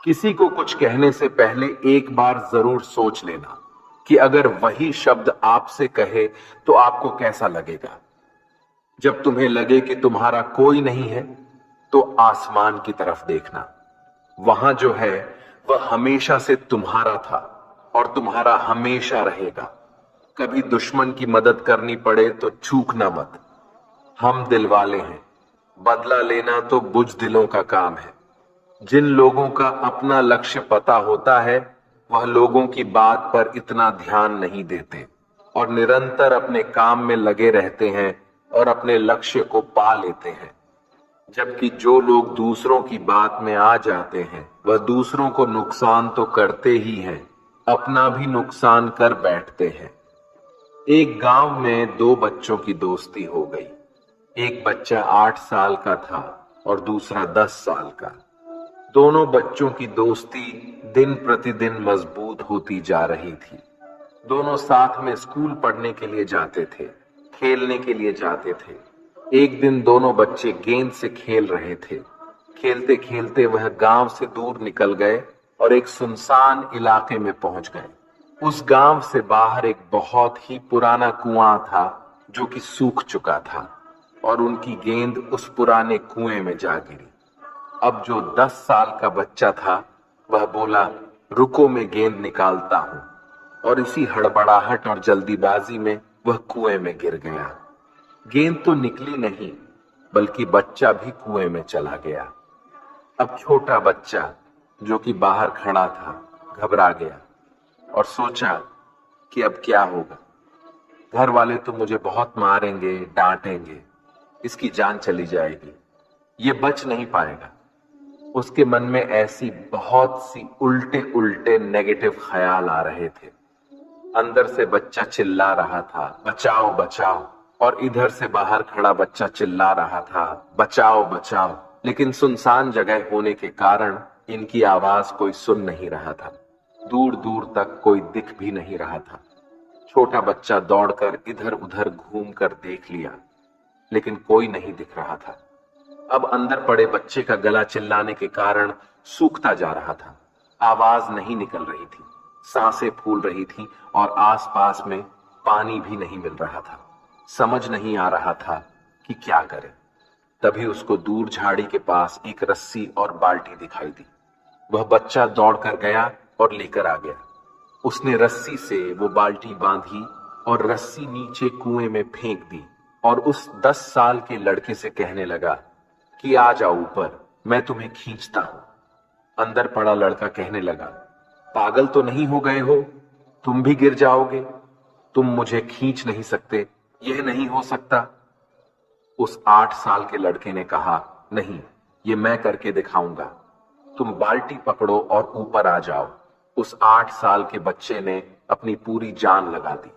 किसी को कुछ कहने से पहले एक बार जरूर सोच लेना कि अगर वही शब्द आपसे कहे तो आपको कैसा लगेगा। जब तुम्हें लगे कि तुम्हारा कोई नहीं है तो आसमान की तरफ देखना। वहां जो है वह हमेशा से तुम्हारा था और तुम्हारा हमेशा रहेगा। कभी दुश्मन की मदद करनी पड़े तो चूकना मत। हम दिल वाले हैं, बदला लेना तो बुजदिलों का काम है। जिन लोगों का अपना लक्ष्य पता होता है वह लोगों की बात पर इतना ध्यान नहीं देते और निरंतर अपने काम में लगे रहते हैं और अपने लक्ष्य को पा लेते हैं। जबकि जो लोग दूसरों की बात में आ जाते हैं वह दूसरों को नुकसान तो करते ही हैं, अपना भी नुकसान कर बैठते हैं। एक गांव में दो बच्चों की दोस्ती हो गई। एक बच्चा 8 साल का था और दूसरा 10 साल का। दोनों बच्चों की दोस्ती दिन प्रतिदिन मजबूत होती जा रही थी। दोनों साथ में स्कूल पढ़ने के लिए जाते थे, खेलने के लिए जाते थे। एक दिन दोनों बच्चे गेंद से खेल रहे थे। खेलते खेलते वह गांव से दूर निकल गए और एक सुनसान इलाके में पहुंच गए। उस गांव से बाहर एक बहुत ही पुराना कुआं था जो कि सूख चुका था और उनकी गेंद उस पुराने कुएं में जा गिरी। अब जो 10 साल का बच्चा था वह बोला, रुको मैं गेंद निकालता हूं, और इसी हड़बड़ाहट और जल्दीबाजी में वह कुएं में गिर गया। गेंद तो निकली नहीं बल्कि बच्चा भी कुएं में चला गया। अब छोटा बच्चा जो कि बाहर खड़ा था घबरा गया और सोचा कि अब क्या होगा। घर वाले तो मुझे बहुत मारेंगे, डांटेंगे, इसकी जान चली जाएगी, ये बच नहीं पाएगा। उसके मन में ऐसी बहुत सी उल्टे उल्टे नेगेटिव ख्याल आ रहे थे। अंदर से बच्चा चिल्ला रहा था, बचाओ बचाओ, और इधर से बाहर खड़ा बच्चा चिल्ला रहा था, बचाओ बचाओ। लेकिन सुनसान जगह होने के कारण इनकी आवाज कोई सुन नहीं रहा था। दूर दूर तक कोई दिख भी नहीं रहा था। छोटा बच्चा दौड़कर इधर उधर घूम कर देख लिया लेकिन कोई नहीं दिख रहा था। अब अंदर पड़े बच्चे का गला चिल्लाने के कारण सूखता जा रहा था। आवाज नहीं निकल रही थी, सांसें फूल रही थी और आसपास में पानी भी नहीं मिल रहा था। समझ नहीं आ रहा था कि क्या करे। तभी उसको दूर झाड़ी के पास एक रस्सी और बाल्टी दिखाई दी। वह बच्चा दौड़कर गया और लेकर आ गया। उसने रस्सी से वो बाल्टी बांधी और रस्सी नीचे कुएं में फेंक दी और उस 10 साल के लड़के से कहने लगा कि आ जाओ ऊपर, मैं तुम्हें खींचता हूं। अंदर पड़ा लड़का कहने लगा, पागल तो नहीं हो गए हो, तुम भी गिर जाओगे, तुम मुझे खींच नहीं सकते, यह नहीं हो सकता। उस 8 साल के लड़के ने कहा, नहीं, ये मैं करके दिखाऊंगा, तुम बाल्टी पकड़ो और ऊपर आ जाओ। उस 8 साल के बच्चे ने अपनी पूरी जान लगा दी।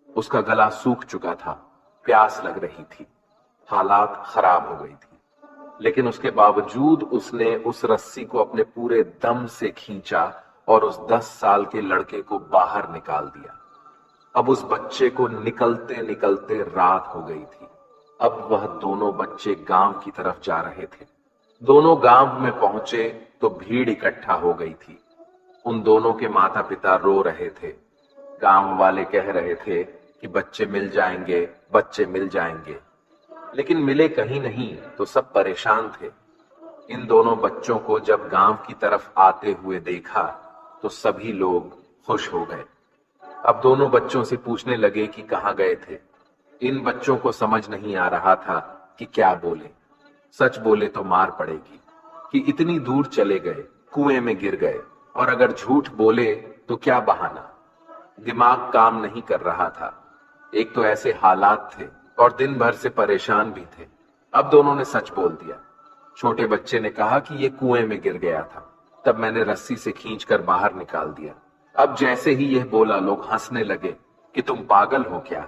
उसका गला सूख चुका था, प्यास लग रही थी, हालात खराब हो गई थी, लेकिन उसके बावजूद उसने उस रस्सी को अपने पूरे दम से खींचा और उस 10 साल के लड़के को बाहर निकाल दिया। अब उस बच्चे को निकलते निकलते रात हो गई थी। अब वह दोनों बच्चे गांव की तरफ जा रहे थे। दोनों गांव में पहुंचे तो भीड़ इकट्ठा हो गई थी। उन दोनों के माता पिता रो रहे थे। गांव वाले कह रहे थे कि बच्चे मिल जाएंगे, बच्चे मिल जाएंगे, लेकिन मिले कहीं नहीं तो सब परेशान थे। इन दोनों बच्चों को जब गांव की तरफ आते हुए देखा तो सभी लोग खुश हो गए। अब दोनों बच्चों से पूछने लगे कि कहां गए थे। इन बच्चों को समझ नहीं आ रहा था कि क्या बोले। सच बोले तो मार पड़ेगी कि इतनी दूर चले गए, कुएं में गिर गए, और अगर झूठ बोले तो क्या बहाना। दिमाग काम नहीं कर रहा था। एक तो ऐसे हालात थे और दिन भर से परेशान भी थे। अब दोनों ने सच बोल दिया। छोटे बच्चे ने कहा कि ये कुएं में गिर गया था, तब मैंने रस्सी से खींचकर बाहर निकाल दिया। अब जैसे ही यह बोला लोग हंसने लगे कि तुम पागल हो क्या,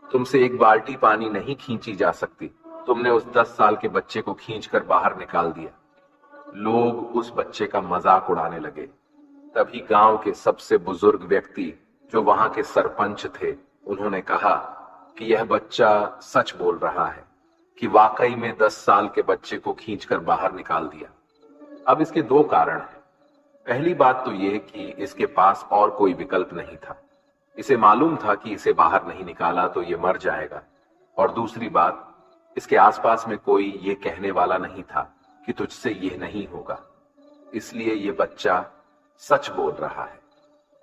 तुमसे एक बाल्टी पानी नहीं खींची जा सकती, तुमने उस 10 साल के बच्चे को खींचकर बाहर निकाल दिया। लोग उस बच्चे का मजाक उड़ाने लगे। तभी गांव के सबसे बुजुर्ग व्यक्ति जो वहां के सरपंच थे, उन्होंने कहा कि यह बच्चा सच बोल रहा है कि वाकई में 10 साल के बच्चे को खींचकर बाहर निकाल दिया। अब इसके दो कारण हैं। पहली बात तो यह कि इसके पास और कोई विकल्प नहीं था। इसे मालूम था कि इसे बाहर नहीं निकाला तो ये मर जाएगा। और दूसरी बात, इसके आसपास में कोई ये कहने वाला नहीं था कि तुझसे यह नहीं होगा। इसलिए ये बच्चा सच बोल रहा है।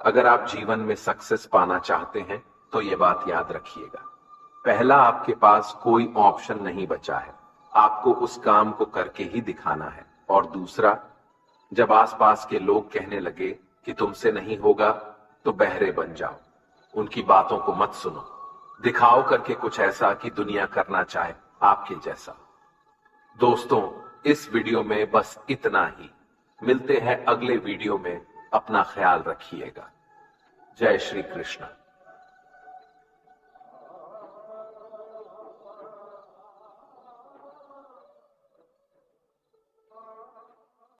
अगर आप जीवन में सक्सेस पाना चाहते हैं तो ये बात याद रखिएगा। पहला, आपके पास कोई ऑप्शन नहीं बचा है, आपको उस काम को करके ही दिखाना है। और दूसरा, जब आसपास के लोग कहने लगे कि तुमसे नहीं होगा तो बहरे बन जाओ, उनकी बातों को मत सुनो। दिखाओ करके कुछ ऐसा कि दुनिया करना चाहे आपके जैसा। दोस्तों, इस वीडियो में बस इतना ही। मिलते हैं अगले वीडियो में। अपना ख्याल रखिएगा। जय श्री कृष्ण।